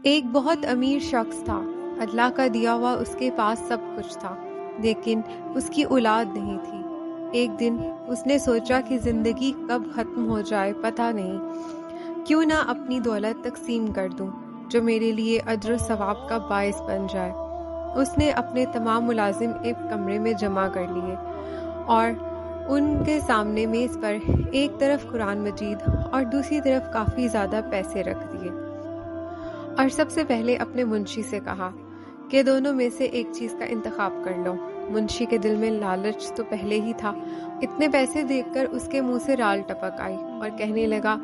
ایک بہت امیر شخص تھا۔ اللہ کا دیا ہوا اس کے پاس سب کچھ تھا، لیکن اس کی اولاد نہیں تھی۔ ایک دن اس نے سوچا کہ زندگی کب ختم ہو جائے پتہ نہیں، کیوں نہ اپنی دولت تقسیم کر دوں جو میرے لیے اجر و ثواب کا باعث بن جائے۔ اس نے اپنے تمام ملازم ایک کمرے میں جمع کر لیے اور ان کے سامنے میز پر ایک طرف قرآن مجید اور دوسری طرف کافی زیادہ پیسے رکھ دیے، اور سب سے پہلے اپنے منشی سے کہا کہ دونوں میں سے ایک چیز کا انتخاب کر لو۔ منشی کے دل میں لالچ تو پہلے ہی تھا۔ اتنے پیسے دیکھ کر اس کے منہ سے رال ٹپک آئی اور کہنے لگا،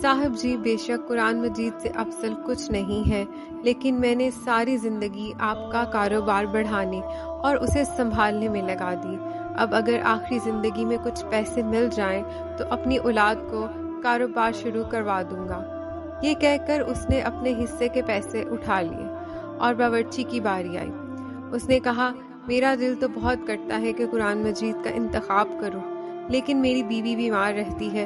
صاحب جی، بے شک قرآن مجید سے افضل کچھ نہیں ہے، لیکن میں نے ساری زندگی آپ کا کاروبار بڑھانے اور اسے سنبھالنے میں لگا دی۔ اب اگر آخری زندگی میں کچھ پیسے مل جائیں تو اپنی اولاد کو کاروبار شروع کروا دوں گا۔ یہ کہہ کر اس نے اپنے حصے کے پیسے اٹھا لیے اور باورچی کی باری آئی۔ اس نے کہا، میرا دل تو بہت کرتا ہے کہ قرآن مجید کا انتخاب کروں، لیکن میری بیوی بیمار رہتی ہے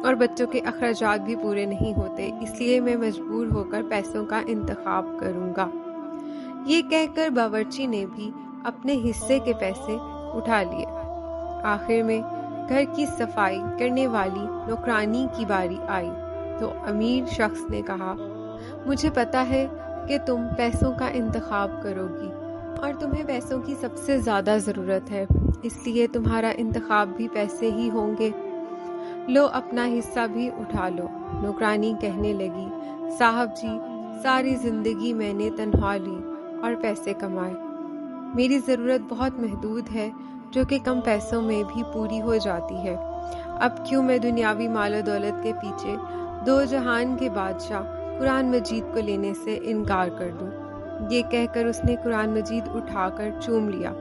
اور بچوں کے اخراجات بھی پورے نہیں ہوتے، اس لیے میں مجبور ہو کر پیسوں کا انتخاب کروں گا۔ یہ کہہ کر باورچی نے بھی اپنے حصے کے پیسے اٹھا لیے۔ آخر میں گھر کی صفائی کرنے والی نوکرانی کی باری آئی تو امیر شخص نے کہا، مجھے پتا ہے کہ تم پیسوں کا انتخاب کرو گی اور تمہیں پیسوں کی سب سے زیادہ ضرورت ہے، اس لیے تمہارا انتخاب بھی پیسے ہی ہوں گے۔ لو اپنا حصہ بھی اٹھا لو۔ نوکرانی کہنے لگی، صاحب جی، ساری زندگی میں نے تنخواہ لی اور پیسے کمائے، میری ضرورت بہت محدود ہے جو کہ کم پیسوں میں بھی پوری ہو جاتی ہے۔ اب کیوں میں دنیاوی مال و دولت کے پیچھے دو جہان کے بادشاہ قرآن مجید کو لینے سے انکار کر دوں۔ یہ کہہ کر اس نے قرآن مجید اٹھا کر چوم لیا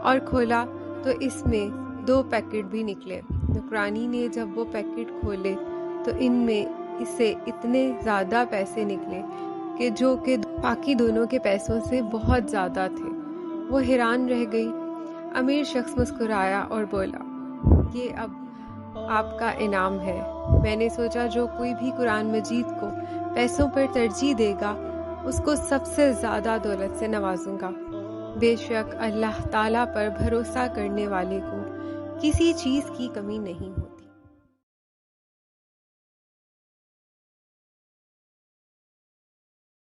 اور کھولا تو اس میں 2 پیکٹ بھی نکلے۔ نوکرانی نے جب وہ پیکٹ کھولے تو ان میں اسے اتنے زیادہ پیسے نکلے کہ جو کہ باقی دونوں کے پیسوں سے بہت زیادہ تھے۔ وہ حیران رہ گئی۔ امیر شخص مسکرایا اور بولا، یہ اب آپ کا انعام ہے۔ میں نے سوچا جو کوئی بھی قرآن مجید کو پیسوں پر ترجیح دے گا اس کو سب سے زیادہ دولت سے نوازوں گا۔ بے شک اللہ تعالیٰ پر بھروسہ کرنے والے کو کسی چیز کی کمی نہیں ہوتی۔